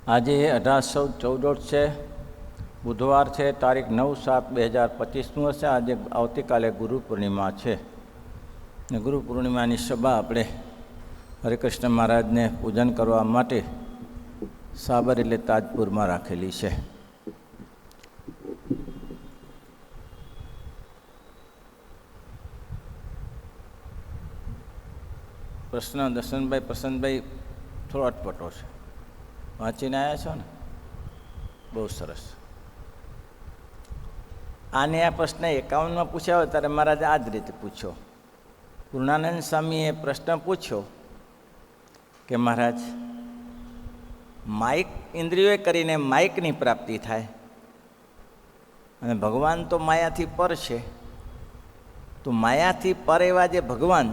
આજે 1814 છે, બુધવાર છે, તારીખ 9/7/2025 હશે. આજે આવતીકાલે ગુરુ પૂર્ણિમા છે ને ગુરુ પૂર્ણિમાની સભા આપણે હરિકૃષ્ણ મહારાજને પૂજન કરવા માટે સાબરમતી તાજપુરમાં રાખેલી છે. પ્રશ્ન દર્શનભાઈ પ્રસન્નભાઈ થોડો અટપટો છે, વાંચીને આવ્યા છો ને? બહુ સરસ. આને આ પ્રશ્ન 51માં પૂછ્યા હોય ત્યારે મહારાજે આ જ રીતે પૂછ્યો. પૂર્ણાનંદ સ્વામીએ પ્રશ્ન પૂછ્યો કે મહારાજ, માઇક ઇન્દ્રિયોએ કરીને માઇકની પ્રાપ્તિ થાય અને ભગવાન તો માયાથી પર છે, તો માયાથી પર એવા જે ભગવાન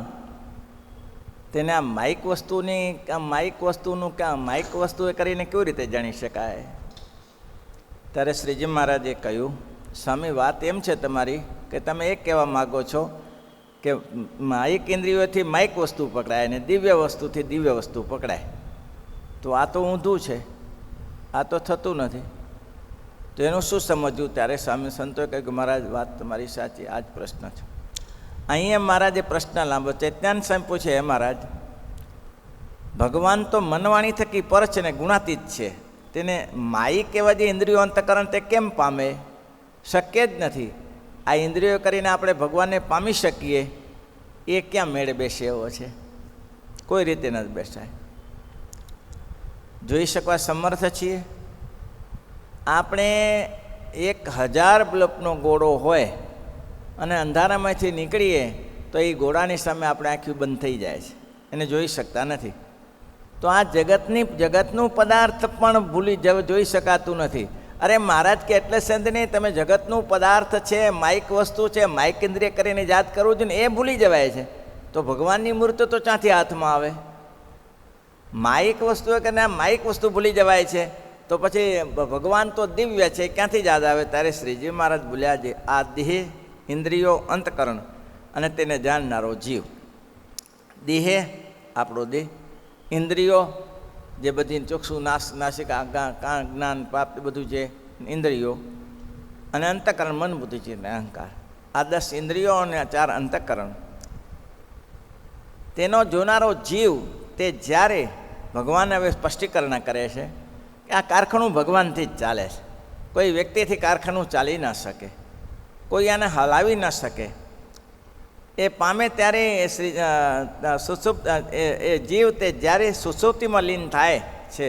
તેને આ માઇક વસ્તુનું માઇક વસ્તુ એ કરીને કેવી રીતે જાણી શકાય? ત્યારે શ્રીજી મહારાજે કહ્યું, સ્વામી વાત એમ છે તમારી કે તમે એ કહેવા માગો છો કે માઇક ઇન્દ્રિયોથી માઇક વસ્તુ પકડાય અને દિવ્ય વસ્તુથી દિવ્ય વસ્તુ પકડાય. તો આ તો ઊંધું છે, આ તો થતું નથી. તો એનું શું સમજવું? ત્યારે સ્વામી સંતોએ કહ્યું કે મહારાજ વાત તમારી સાચી, આ જ પ્રશ્ન છે. અહીંયા મહારાજે પ્રશ્ન લાંબો ચૈતન્ય સ્વામી પૂછે, હે મહારાજ, ભગવાન તો મનવાણી થકી પર છે ને ગુણાતીત છે, તેને માઇક એવા જે ઇન્દ્રિયો અંતકરણ તે કેમ પામે? શક્ય જ નથી. આ ઇન્દ્રિયો કરીને આપણે ભગવાનને પામી શકીએ એ ક્યાં મેળે બેસે એવો છે? કોઈ રીતે નથી બેસાય. જોઈ શકવા સમર્થ છીએ આપણે? 1000 બલ્બનો ગોળો હોય અને અંધારામાંથી નીકળીએ તો એ ગોળાની સામે આપણે આંખી બંધ થઈ જાય છે, એને જોઈ શકતા નથી. તો આ જગતનું પદાર્થ પણ જોઈ શકાતું નથી. અરે મહારાજ કે એટલે સંત નહીં, તમે જગતનું પદાર્થ છે, માઇક વસ્તુ છે, માઇક ઇન્દ્રિય કરીને યાદ કરવું જોઈએ ને એ ભૂલી જવાય છે. તો ભગવાનની મૂર્તિ તો ક્યાંથી હાથમાં આવે? માઇક વસ્તુ કરીને માઇક વસ્તુ ભૂલી જવાય છે, તો પછી ભગવાન તો દિવ્ય છે, ક્યાંથી યાદ આવે? ત્યારે શ્રીજી મહારાજ બોલ્યા છે, આ દેહ ઇન્દ્રિયો અંતકરણ અને તેને જાણનારો જીવ. દેહે આપણો દેહ, ઇન્દ્રિયો જે બધી ચોક્ષુ નાસિક કાન જ્ઞાન પ્રાપ્ત બધું છે ઇન્દ્રિયો, અને અંતકરણ મન બુદ્ધિ છે અહંકાર. આ 10 ઇન્દ્રિયો અને 4 અંતકરણ. તેનો જોનારો જીવ તે જ્યારે ભગવાન હવે સ્પષ્ટીકરણ કરે છે કે આ કારખાનું ભગવાનથી જ ચાલે છે, કોઈ વ્યક્તિથી કારખાનું ચાલી ન શકે, કોઈ આને હલાવી ન શકે. એ પામે ત્યારે એ જીવ તે જ્યારે સુષુપ્તિમાં લીન થાય છે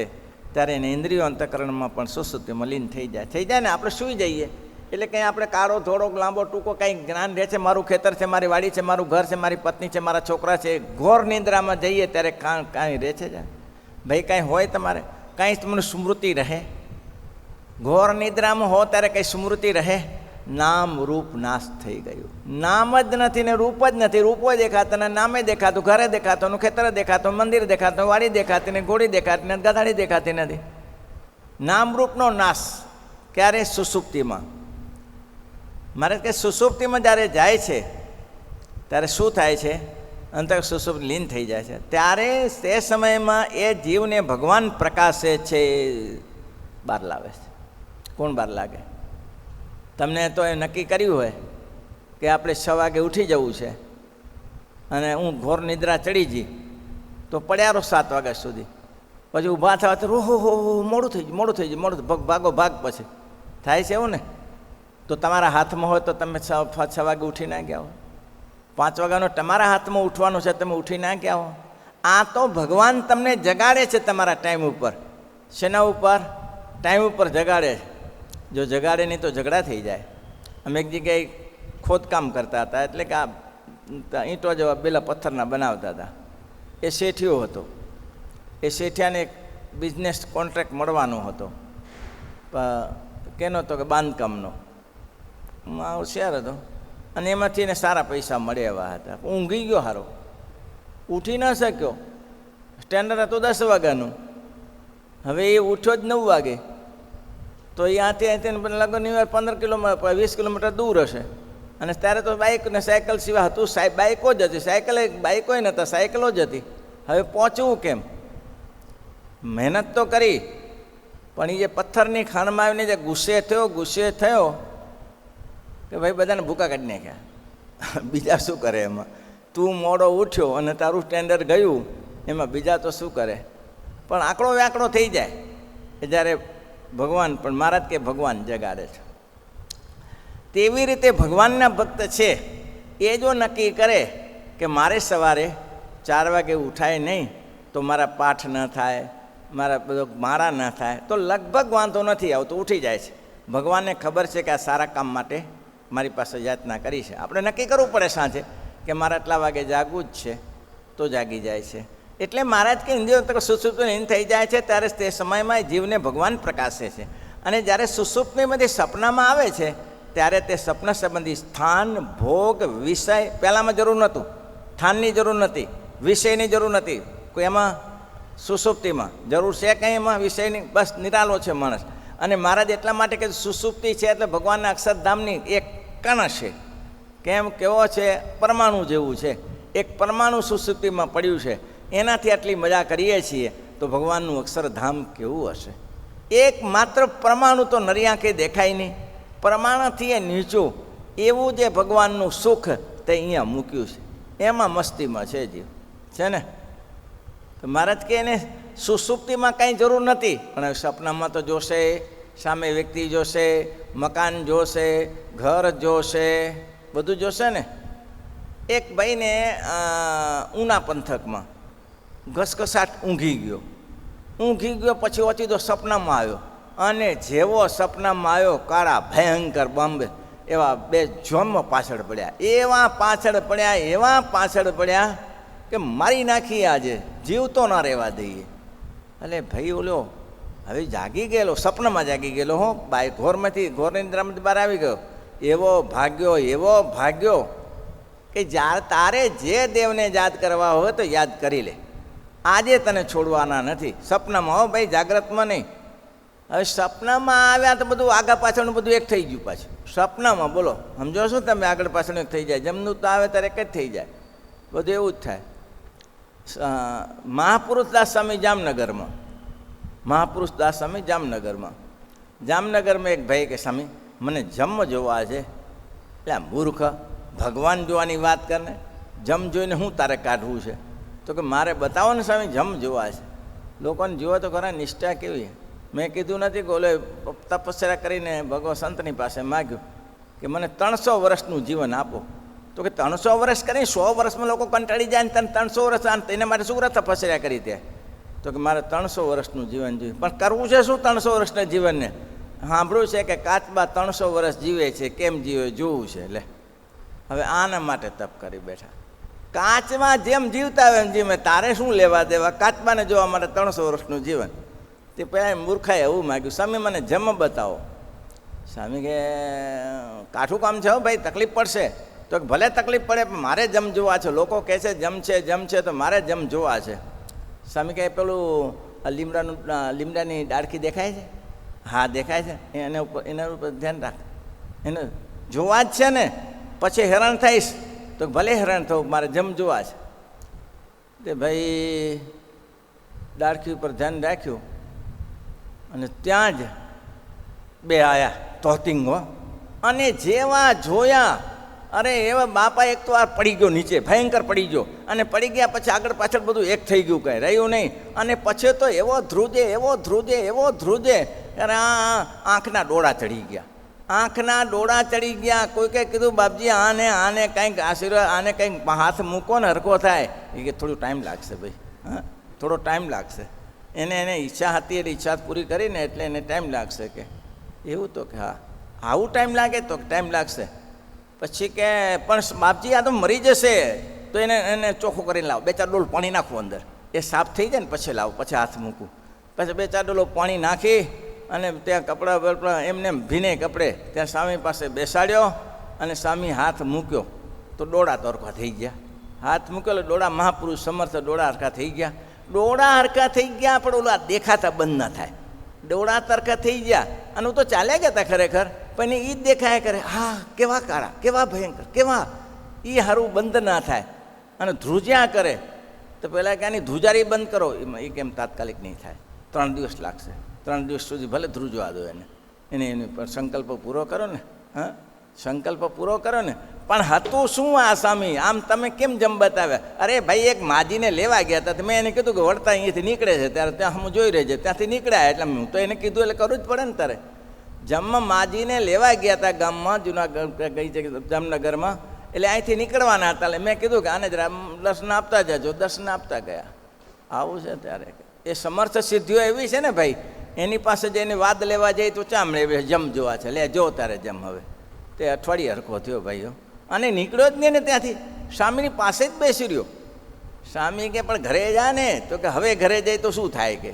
ત્યારે એને ઇન્દ્રિયો અંતકરણમાં પણ સુષુપ્તિમાં લીન થઈ જાય ને આપણે સૂઈ જઈએ એટલે કંઈ આપણે કાળો થોડોક લાંબો ટૂંકો કંઈ જ્ઞાન રહે છે, મારું ખેતર છે, મારી વાડી છે, મારું ઘર છે, મારી પત્ની છે, મારા છોકરા છે. ઘોર નિંદ્રામાં જઈએ ત્યારે કાંઈ રહે છે ભાઈ? કાંઈ હોય તમારે? કાંઈ તમને સ્મૃતિ રહે? ઘોર નિદ્રામાં હો ત્યારે કંઈ સ્મૃતિ રહે? નામ રૂપ નાશ થઈ ગયું. નામ જ નથી ને રૂપ જ નથી. રૂપો દેખાતો ને નામે દેખાતું, ઘરે દેખાતું, ખેતર દેખાતું, મંદિર દેખાતું, વાડી દેખાતી ને ઘોડી દેખાતી ને ગધાડી દેખાતી નથી. નામ રૂપનો નાશ ક્યારે? સુષુપ્તિમાં. મારે કે સુષુપ્તિમાં જ્યારે જાય છે ત્યારે શું થાય છે? અંતર સુષુપ્ત લીન થઈ જાય છે. ત્યારે તે સમયમાં એ જીવને ભગવાન પ્રકાશે છે, બહાર લાવે છે. કોણ બહાર લાગે? તમને તો એ નક્કી કર્યું હોય કે આપણે 6 વાગે ઉઠી જવું છે અને હું ઘોર નિદ્રા ચડી જઈ તો પડ્યા રહો 7 વાગ્યા સુધી. પછી ઊભા થવા તો મોડું થઈ ગયું ભાગો ભાગ પછી થાય છે એવું ને? તો તમારા હાથમાં હોય તો તમે 6 વાગે ઉઠી ના ગયા હો. 5 વાગ્યાનો તમારા હાથમાં ઉઠવાનું છે, તમે ઉઠી ના ગયા હો. આ તો ભગવાન તમને જગાડે છે તમારા ટાઈમ ઉપર. શેના ઉપર? ટાઈમ ઉપર જગાડે છે. જો જગાડે નહીં તો ઝઘડા થઈ જાય. અમે એક જગ્યાએ ખોદકામ કરતા હતા, એટલે કે આ ઈંટો જેવા પેલા પથ્થરના બનાવતા હતા. એ શેઠિયો હતો. એ શેઠિયાને એક બિઝનેસ કોન્ટ્રાક્ટ મળવાનો હતો. કેનો હતો કે બાંધકામનો. હોશિયાર હતો અને એમાંથી એને સારા પૈસા મળે એવા હતા. ઊંઘી ગયો હારો, ઉઠી ન શક્યો. સ્ટેન્ડર્ડ હતું 10 વાગ્યાનું, હવે એ ઉઠ્યો જ 9 વાગે. તો અહીંયાથી લગભગ 15 કિલોમીટર 20 કિલોમીટર દૂર હશે. અને ત્યારે તો બાઇક ને સાયકલ સિવાય હતું, બાઇકો જ હતી, બાઇકોય નહોતા, સાયકલો જ હતી. હવે પહોંચવું કેમ? મહેનત તો કરી પણ એ જે પથ્થરની ખાણમાં આવીને જે ગુસ્સે થયો કે ભાઈ બધાને ભૂકા કાઢી નાખ્યા. બીજા શું કરે એમાં? તું મોડો ઉઠ્યો અને તારું સ્ટેન્ડર્ડ ગયું, એમાં બીજા તો શું કરે? પણ આંકડો વ્યાકડો થઈ જાય એ જ્યારે ભગવાન, પણ મહારાજ કે ભગવાન જગાડે છે. તેવી રીતે ભગવાનના ભક્ત છે એ જો નક્કી કરે કે મારે સવારે 4 વાગે ઉઠાય નહીં તો મારા પાઠ ન થાય, મારા ન થાય, તો લગભગ વાંધો નથી આવતો, ઉઠી જાય છે. ભગવાનને ખબર છે કે આ સારા કામ માટે મારી પાસે યાચના કરી છે. આપણે નક્કી કરવું પડે સાંજે કે મારે આટલા વાગે જાગવું જ છે, તો જાગી જાય છે. એટલે મહારાજ કે ઇન્દ્રિયો તક સુષુપ્તિ નીંદ થઈ જાય છે ત્યારે તે સમયમાં જીવને ભગવાન પ્રકાશે છે. અને જ્યારે સુષુપ્તિમાંથી સપનામાં આવે છે ત્યારે તે સપના સંબંધી સ્થાન, ભોગ, વિષય, પહેલાંમાં જરૂર નહોતું, સ્થાનની જરૂર નથી, વિષયની જરૂર નથી, કોઈ એમાં સુષુપ્તિમાં જરૂર છે કંઈ એમાં વિષયની? બસ નિરાલો છે માણસ. અને મહારાજ એટલા માટે કે સુષુપ્તિ છે એટલે ભગવાનના અક્ષરધામની એક કણ છે. કેવો છે? પરમાણુ જેવું છે. એક પરમાણુ સુષુપ્તિમાં પડ્યું છે, એનાથી આટલી મજા કરીએ છીએ, તો ભગવાનનું અક્ષરધામ કેવું હશે? એક માત્ર પરમાણુ તો નરી આંખે દેખાય નહીં, પરમાણુથી એ નીચું એવું જે ભગવાનનું સુખ તે અહીંયા મૂક્યું છે, એમાં મસ્તીમાં છે જીવ, છે ને? તો મહારાજ કે એને સુષુપ્તિમાં કાંઈ જરૂર નથી, પણ સપનામાં તો જોશે, સામે વ્યક્તિ જોશે, મકાન જોશે, ઘર જોશે, બધું જોશે ને. એક ભાઈને ઉના પંથકમાં ઘસઘસાટ ઊંઘી ગયો, પછી ઓચિતો સપનામાં આવ્યો, અને જેવો સપનામાં આવ્યો કાળા ભયંકર બંબ એવા 2 જોમ પાછળ પડ્યા, એવા પાછળ પડ્યા કે મારી નાખી, આજે જીવતો ના રહેવા દઈએ. એટલે ભાઈ ઓલો હવે જાગી ગયેલો, સપનામાં જાગી ગયેલો, હો બાય ઘોરમાંથી, ઘોરની નિંદ્રામાંથી બહાર આવી ગયો. એવો ભાગ્યો કે જ્યારે તારે જે દેવને યાદ કરવા હોય તો યાદ કરી લે, આજે તને છોડવાના નથી. સપનામાં, હો ભાઈ, જાગ્રતમાં નહીં. હવે સપનામાં આવ્યા તો બધું આગળ પાછળનું બધું એક થઈ ગયું પાછું સપનામાં. બોલો, સમજો શું તમે? આગળ પાછળ એક થઈ જાય, જમનું તો આવે ત્યારે એક જ થઈ જાય, બધું એવું જ થાય. મહાપુરુષદાસ સ્વામી જામનગરમાં એક ભાઈ કે સ્વામી મને જમ જોવા છે. એટલે મૂર્ખ, ભગવાન જોવાની વાત કરને, જમ જોઈને હું તારે કાઢવું છે? તો કે મારે બતાવો ને સ્વામી, જમ જોવા છે. લોકોને જુઓ તો ખરા નિષ્ઠા કેવી. મેં કીધું નથી કે ઓલે તપસ્યા કરીને ભગવાન સંતની પાસે માગ્યું કે મને 300 વર્ષનું જીવન આપો. તો કે 300 વર્ષ કરીને 100 વર્ષમાં લોકો કંટાળી જાય ને તને 300 વર્ષ, એના માટે શું તપસ્યા કરી ત્યાં? તો કે મારે 300 વર્ષનું જીવન જોઈએ. પણ કરવું છે શું 300 વર્ષના જીવનને? સાંભળ્યું છે કે કાચબા 300 વર્ષ જીવે છે, કેમ જીવે જોવું છે. એટલે હવે આના માટે તપ કરી બેઠા. કાચમાં જેમ જીવતા હોય એમ જીવે, તારે શું લેવા દેવા? કાચબાને જોવા માટે 300 વર્ષનું જીવન. તે પહેલાં મૂર્ખાએ એવું માગ્યું, સ્વામી મને જમ બતાવો. સ્વામી કે કાઠું કામ છે, હો ભાઈ, તકલીફ પડશે. તો ભલે તકલીફ પડે પણ મારે જમ જોવા છે. લોકો કહે છે જમ છે તો મારે જમ જોવા છે. સ્વામી કહે પેલું લીમડાની ડાળખી દેખાય છે? હા દેખાય છે. એના ઉપર ધ્યાન રાખ, એને જોવા જ છે ને. પછી હેરાન થઈશ તો ભલે હેરાન થવું, મારે જમ જોવા છે. તે ભાઈ ડાળખી ઉપર ધ્યાન રાખ્યું અને ત્યાં જ 2 આયા તોતિંગો, અને જેવા જોયા, અરે એવા બાપા એક તો આ પડી ગયો નીચે, ભયંકર પડી ગયો. અને પડી ગયા પછી આગળ પાછળ બધું એક થઈ ગયું, કંઈ રહ્યું નહીં. અને પછી તો એવો ધ્રુજે, અરે આંખના ડોળા ચડી ગયા. કોઈ કંઈ કીધું બાપજી આને કંઈક આશીર્વાદ, આને કંઈક હાથ મૂકો ને હરખો થાય. એ કે થોડું ટાઈમ લાગશે ભાઈ, હા થોડો ટાઈમ લાગશે. એને ઈચ્છા હતી એટલે ઈચ્છા પૂરી કરીને એટલે એને ટાઈમ લાગશે. કે એવું? તો કે હા. આવું ટાઈમ લાગે? તો ટાઈમ લાગશે. પછી કે પણ બાપજી આ તો મરી જશે, તો એને ચોખ્ખું કરીને લાવો, 2-4 ડોલ પાણી નાખવું અંદર, એ સાફ થઈ જાય ને પછી લાવો, પછી હાથ મૂકું. પછી 2-4 ડોલો પાણી નાખી અને ત્યાં કપડાં એમને ભીને કપડે ત્યાં સ્વામી પાસે બેસાડ્યો અને સ્વામી હાથ મૂક્યો તો ડોળા તો હરખા થઈ ગયા. હાથ મૂકેલો ડોળા, મહાપુરુષ સમર્થ, ડોળા હરખા થઈ ગયા. પણ ઓલા દેખાતા બંધ ના થાય. ડોળા તરખા થઈ ગયા અને હું તો ચાલ્યા ગયા હતા ખરેખર, પણ એ જ દેખાયા કરે. હા કેવા કાળા, કેવા ભયંકર, કેવા, એ સારું બંધ ના થાય. અને ધ્રુજ્યા કરે તો પહેલાં ક્યાંની ધ્રુજારી બંધ કરો, એમાં એ કેમ તાત્કાલિક નહીં થાય, 3 દિવસ લાગશે. 3 દિવસ સુધી ભલે ધ્રુજવા દો એની પર સંકલ્પ પૂરો કરો ને. હા, સંકલ્પ પૂરો કરો ને. પણ હતું શું આ સ્વામી? આમ તમે કેમ જમ બતાવ્યા? અરે ભાઈ, એક માજીને લેવા ગયા હતા, મેં એને કીધું કે વળતા અહીંયાથી નીકળે છે, ત્યારે ત્યાં હું જોઈ રહી છે, ત્યાંથી નીકળ્યા. એટલે હું તો એને કીધું એટલે કરવું જ પડે ને. તારે જમવા માજીને લેવા ગયા હતા ગામમાં, જુનાગઢ ગઈ છે જામનગરમાં, એટલે અહીંથી નીકળવાના હતા. એટલે મેં કીધું કે આને જરા દર્શન આપતા જજો. દર્શન આપતા ગયા. આવું છે ત્યારે. એ સમર્થ સિદ્ધિઓ એવી છે ને ભાઈ, એની પાસે જઈને વાદ લેવા જાય તો ચામ લે જમ જોવા છે. લે જો તારે જમ. હવે તે અઠવાડિયે હરખો થયો ભાઈઓ, અને નીકળ્યો જ નહીં ને ત્યાંથી. સ્વામીની પાસે જ બેસી રહ્યો. સ્વામી કે પણ ઘરે જા ને. તો કે હવે ઘરે જાય તો શું થાય, કે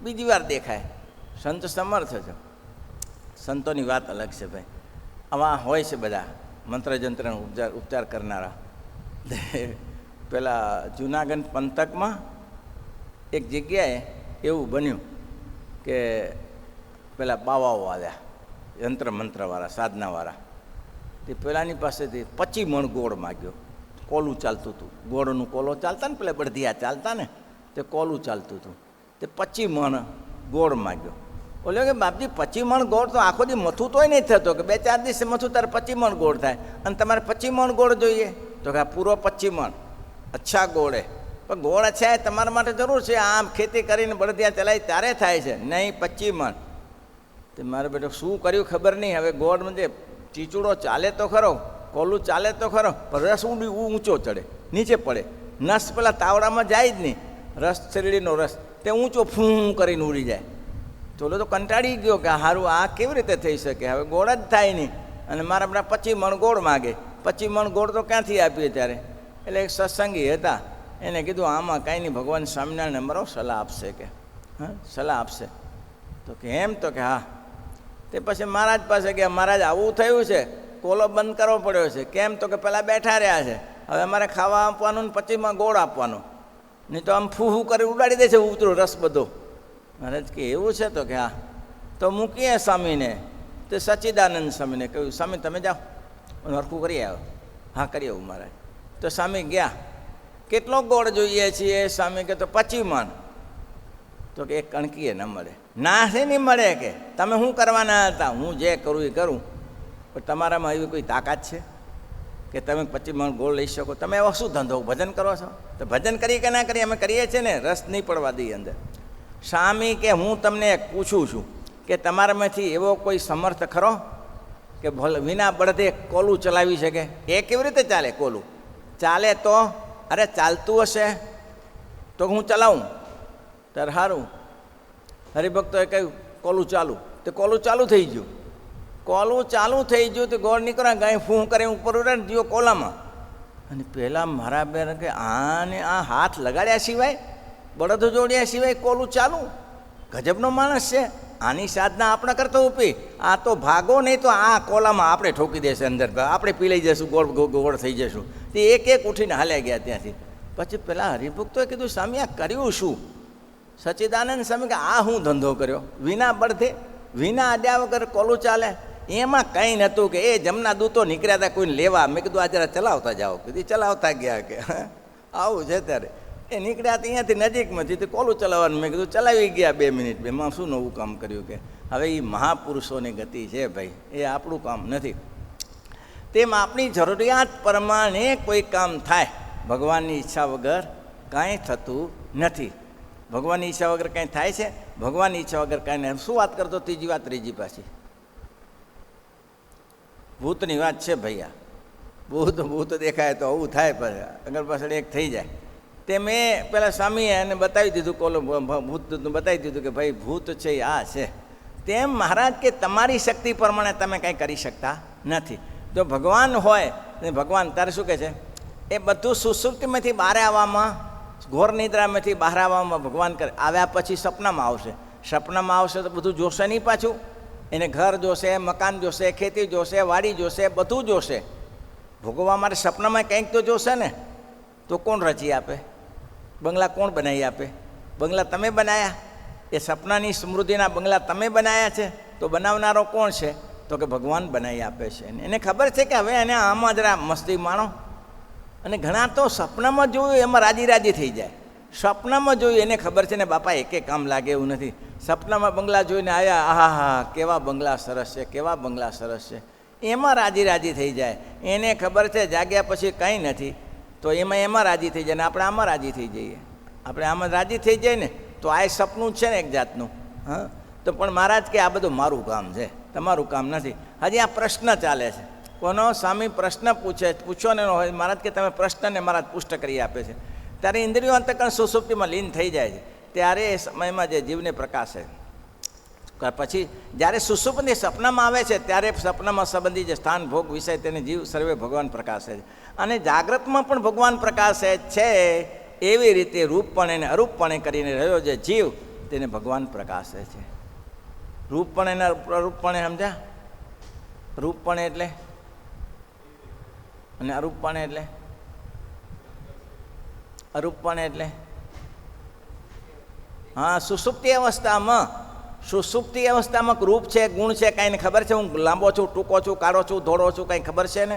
બીજી વાર દેખાય. સંત સમર્થ છે. સંતોની વાત અલગ છે ભાઈ. આવા હોય છે બધા મંત્રજંત્રનો ઉપચાર કરનારા. પેલા જૂનાગઢ પંથકમાં એક જગ્યાએ એવું બન્યું કે પેલા બાવાઓ આવ્યા, યંત્ર મંત્રવાળા, સાધનાવાળા. તે પેલાની પાસેથી 25 મણ ગોળ માગ્યો. કોલું ચાલતું હતું, ગોળનું કોલો ચાલતા ને, પેલા બળદિયા ચાલતા ને, તે કોલું ચાલતું હતું. તે 25 મણ ગોળ માગ્યો. બોલ્યો કે બાપજી 25 મણ ગોળ તો આખો દી મથું તોય નહીં થતો, કે 2-4 દિવસે મથું તારે 25 મણ ગોળ થાય, અને તમારે 25 મણ ગોળ જોઈએ? તો કે આ પૂરો 25 મણ અચ્છા ગોળે. પણ ગોળ અચ્છા એ તમારા માટે જરૂર છે, આમ ખેતી કરીને બળદિયા ચલાવી ત્યારે થાય છે, નહીં 25 મણ. તે મારે બેટો શું કર્યું ખબર નહીં. હવે ગોળ म्हणजे ચીચુડો ચાલે તો ખરો, કોલું ચાલે તો ખરો, પણ રસ ઊંચો ચડે, નીચે પડે. નસ પેલા તાવડામાં જાય જ નહીં. રસ શેરડીનો રસ તે ઊંચો ફૂં કરીને ઉડી જાય. ચોલો તો કંટાળી ગયો કે સારું આ કેવી રીતે થઈ શકે, હવે ગોળ જ થાય નહીં. અને મારા બધા 25 મણ ગોળ માગે. 25 મણ ગોળ તો ક્યાંથી આપીએ ત્યારે? એટલે એક સત્સંગી હતા, એને કીધું આમાં કાંઈ નહીં, ભગવાન સ્વામિનારાયણ અમારો સલાહ આપશે, કે હા સલાહ આપશે. તો કે એમ? તો કે હા. તે પછી મહારાજ પાસે ગયા. મહારાજ આવું થયું છે, કોલો બંધ કરવો પડ્યો છે. કેમ? તો કે પેલા બેઠા રહ્યા છે, હવે અમારે ખાવા આપવાનું ને 25 માં ગોળ આપવાનો, નહીં તો આમ ફૂહું કરી ઉડાડી દે છે ઉતરો રસ બધો. મહારાજ કે એવું છે? તો કે હા. તો મૂકીએ સ્વામીને. તે સચ્ચિદાનંદ સ્વામીને કહ્યું, સ્વામી તમે જાઓ, હરખું કરી આવો. હા કરી આવું મહારાજ. તો સ્વામી ગયા. કેટલો ગોળ જોઈએ છીએ? સ્વામી કે તો 25 મણ. તો કે એક કણકીએ ન મળે. ના છે નહીં મળે, કે તમે શું કરવાના હતા? હું જે કરું એ કરું, પણ તમારામાં એવી કોઈ તાકાત છે કે તમે 25 મણ ગોળ લઈ શકો? તમે એવો શું ધંધો ભજન કરો છો? તો ભજન કરીએ કે ના કરીએ, અમે કરીએ છીએ ને, રસ નહીં પડવા દઈએ અંદર. સ્વામી કે હું તમને એક પૂછું છું કે તમારામાંથી એવો કોઈ સમર્થ ખરો કે વિના બળદે કોલું ચલાવી શકે? એ કેવી રીતે ચાલે? કોલું ચાલે તો? અરે ચાલતું હશે તો હું ચલાવું. ત્યારે સારું. હરિભક્તોએ કહ્યું કોલું ચાલુ. તો કોલું ચાલુ થઈ ગયું. કોલું ચાલુ થઈ ગયું તો ગોળ નીકળ્યા, ગાય ફૂં કરે ઉપર ઉડે ને જીવો કોલામાં. અને પહેલાં મારા બેન કે આને આ હાથ લગાડ્યા સિવાય, બળદો જોડ્યા સિવાય કોલું ચાલુ? ગજબનો માણસ છે. આની સાધના આપણા કરતા ઉપી. આ તો ભાગો નહીં તો આ કોલામાં આપણે ઠોકી દેશે અંદર, આપણે પી લઈ જઈશું, ગોળ ગોળ થઈ જઈશું. તે એક એક ઉઠીને હાલ્યા ગયા ત્યાંથી. પછી પેલા હરિભક્તોએ કીધું સ્વામી આ કર્યું શું? સચ્ચિદાનંદ સ્વામી કે આ હું ધંધો કર્યો? વિના બળદે, વિના અડ્યા વગર કોલું ચાલે? એમાં કંઈ નહોતું કે એ જમના દૂતો નીકળ્યા હતા કોઈને લેવા. મેં કીધું આ જરા ચલાવતા જાઓ. કીધું ચલાવતા ગયા. કે આવું છે ત્યારે. એ નીકળ્યા અહીંયાથી નજીકમાંથી તે કોલું ચલાવવાનું. મેં કીધું ચલાવી ગયા 2 મિનિટ. એમાં શું નવું કામ કર્યું? કે હવે એ મહાપુરુષોની ગતિ છે ભાઈ, એ આપણું કામ નથી. તેમ આપણી જરૂરિયાત પ્રમાણે કોઈ કામ થાય. ભગવાનની ઈચ્છા વગર કાંઈ થતું નથી. ભગવાનની ઈચ્છા વગર કાંઈ થાય છે? ભગવાનની ઈચ્છા વગર કાંઈ નહીં. શું વાત કરતો? ત્રીજી વાત, ત્રીજી પાછી ભૂતની વાત છે ભૈયા. ભૂત દેખાય તો આવું થાય, પછી આગળ પાછળ એક થઈ જાય. તે મેં પેલા સ્વામીએ એને બતાવી દીધું, કોલો ભૂતનું બતાવી દીધું કે ભાઈ ભૂત છે એ આ છે. તેમ મહારાજ કે તમારી શક્તિ પ્રમાણે તમે કંઈ કરી શકતા નથી. જો ભગવાન હોય, ભગવાન તારે શું કહે છે? એ બધું સુસુપ્તિમાંથી બહાર આવવામાં, ઘોર નિદ્રામાંથી બહાર આવવામાં ભગવાન કરે. આવ્યા પછી સપનામાં આવશે. સપનામાં આવશે તો બધું જોશે નહીં પાછું. એને ઘર જોશે, મકાન જોશે, ખેતી જોશે, વાડી જોશે, બધું જોશે. ભોગવવા માટે સપનામાં કંઈક તો જોશે ને. તો કોણ રચી આપે? બંગલા કોણ બનાવી આપે? બંગલા તમે બનાવ્યા? એ સપનાની સમૃદ્ધિના બંગલા તમે બનાવ્યા છે? તો બનાવનારો કોણ છે? તો કે ભગવાન બનાવી આપે છે. એને ખબર છે કે હવે એને આમાં જરા મસ્તી માણો. અને ઘણા તો સપનામાં જોયું એમાં રાજી રાજી થઈ જાય. સપનામાં જોયું એને ખબર છે ને બાપા એકે કામ લાગે એવું નથી. સપનામાં બંગલા જોઈને આવ્યા, આહા હા કેવા બંગલા સરસ છે, કેવા બંગલા સરસ છે, એમાં રાજી રાજી થઈ જાય. એને ખબર છે જાગ્યા પછી કંઈ નથી, તો એમાં રાજી થઈ જાય ને આપણે આમાં રાજી થઈ જઈએ. આપણે આમાં રાજી થઈ જાય ને તો આ સપનું જ છે ને એક જાતનું. હા, તો પણ મહારાજ કે આ બધું મારું કામ છે, તમારું કામ નથી. હજી આ પ્રશ્ન ચાલે છે. કોનો સ્વામી પ્રશ્ન પૂછો ને હોય મહારાજ કે તમે પ્રશ્નને મહારાજ પુષ્ટ કરી આપે છે. ત્યારે ઇન્દ્રિયો અંતકરણ સુષુપ્તિમાં લીન થઈ જાય છે. ત્યારે એ સમયમાં જે જીવને પ્રકાશે. પછી જ્યારે સુષુપ્તિ સપનામાં આવે છે ત્યારે સપનામાં સંબંધી જે સ્થાન ભોગ વિષય તેને જીવ સર્વે ભગવાન પ્રકાશે છે. અને જાગ્રતમાં પણ ભગવાન પ્રકાશે છે. એવી રીતે રૂપપણે અને અરૂપપણે કરીને રહ્યો જે જીવ તેને ભગવાન પ્રકાશે છે. રૂપપણે અને અરૂપપણે સમજ્યા? રૂપપણે એટલે અને અરૂપપણે એટલે? અરૂપપણે એટલે હા, સુષુપ્તિ અવસ્થામાં રૂપ છે, ગુણ છે, કાંઈને ખબર છે? હું લાંબો છું, ટૂંકો છું, કાળો છું, ધોળો છું, કાંઈ ખબર છે ને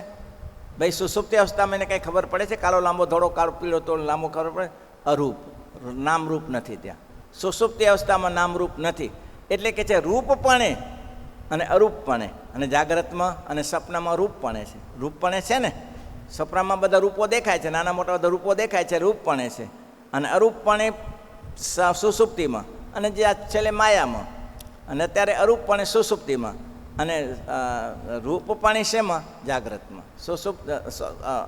ભાઈ? સુષુપ્તિ અવસ્થામાં એને કાંઈ ખબર પડે છે? કાળો લાંબો, ધોળો કાળો પીળો તો લાંબો ખબર પડે? અરૂપ, નામરૂપ નથી ત્યાં. સુષુપ્તિ અવસ્થામાં નામરૂપ નથી. એટલે કે છે રૂપપણે અને અરૂપપણે. અને જાગ્રતમાં અને સપનામાં રૂપપણે છે. રૂપપણે છે ને, સપનામાં બધા રૂપો દેખાય છે, નાના મોટા બધા રૂપો દેખાય છે, રૂપપણે છે. અને અરૂપપણે સુષુપ્તિમાં, અને જે આ છેલ્લે માયામાં. અને અત્યારે અરૂપપણે સુષુપ્તિમાં, અને રૂપપણે શેમાં? જાગ્રતમાં.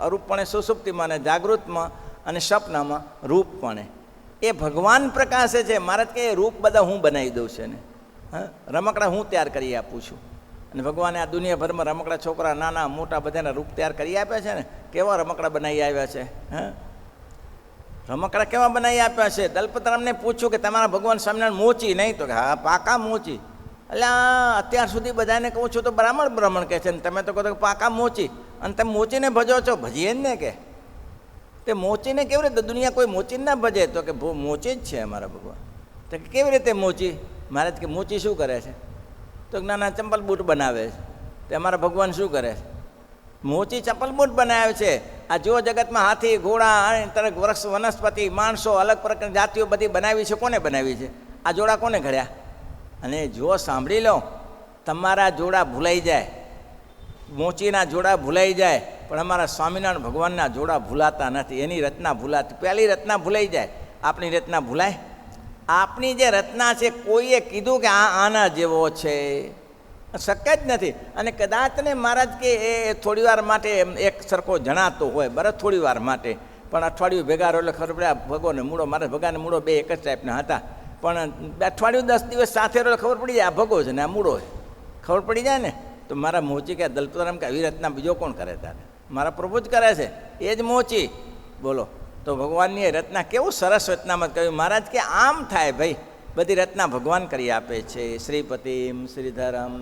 અરૂપપણે સુષુપ્તિમાં, અને જાગૃતમાં અને સપનામાં રૂપપણે. એ ભગવાન પ્રકાશે છે. મહારાજ કે એ રૂપ બધા હું બનાવી દઉં છે ને. હા, રમકડા હું તૈયાર કરી આપું છું. અને ભગવાને આ દુનિયાભરમાં રમકડા છોકરા નાના મોટા બધાના રૂપ તૈયાર કરી આપ્યા છે ને. કેવા રમકડા બનાવી આવ્યા છે? હા, રમકડા કેવા બનાવી આપ્યા છે? દલપતરામને પૂછ્યું કે તમારા ભગવાન સ્વામિનારાયણ મોચી નહીં? તો કે હા, પાકા મોચી. એટલે અત્યાર સુધી બધાને કહું છું તો બ્રાહ્મણ કહે છે, ને તમે તો કહો તો પાકા મોચી. અને તમે મોચીને ભજો છો? ભજીએ ને કે તે મોચીને કેવી રીતે? દુનિયા કોઈ મોચીને ના ભજે. તો કે મોચી જ છે અમારા ભગવાન. તો કે કેવી રીતે મોચી? મહારાજ કે મોચી શું કરે છે? તો નાના ચંપલ બૂટ બનાવે છે. તે અમારા ભગવાન શું કરે છે? મોચી ચંપલ બૂટ બનાવે છે. આ જો જગતમાં હાથી, ઘોડા, તરક વૃક્ષ, વનસ્પતિ, માણસો, અલગ પ્રકારની જાતિઓ બધી બનાવી છે. કોને બનાવી છે? આ જોડા કોને ઘડ્યા? અને જો સાંભળી લો, તમારા જોડા ભૂલાઈ જાય, મોચીના જોડા ભૂલાઈ જાય, પણ અમારા સ્વામિનારાયણ ભગવાનના જોડા ભૂલાતા નથી. એની રચના ભૂલાતી. પહેલી રચના ભૂલાઈ જાય, આપણી રચના ભૂલાય? આપણી જે રચના છે કોઈએ કીધું કે આના જેવો છે? શક્ય જ નથી. અને કદાચ ને મહારાજ કે એ થોડી વાર માટે એક સરખો જણાતો હોય, બરાબર, થોડી વાર માટે, પણ અઠવાડિયું ભેગા રહ્યો એટલે ખબર પડે આ ભગોને મૂળો, મારે ભગાને મૂળો બે એક જ ટાઈપના હતા. પણ અઠવાડિયું 10 દિવસ સાથે રહ્યો ખબર પડી જાય આ ભગો છે ને આ મૂળો છે. ખબર પડી જાય ને. તો મારા મોચી કે દલપતરામ કે આવી રચના બીજો કોણ કરે? તારે મારા પ્રભુ જ કરે છે, એ જ મોચી. બોલો, તો ભગવાનની એ રચના કેવું સરસ રચનામાં કહ્યું. મહારાજ કે આમ થાય ભાઈ, બધી રચના ભગવાન કરી આપે છે. શ્રીપતિમ શ્રીધરમ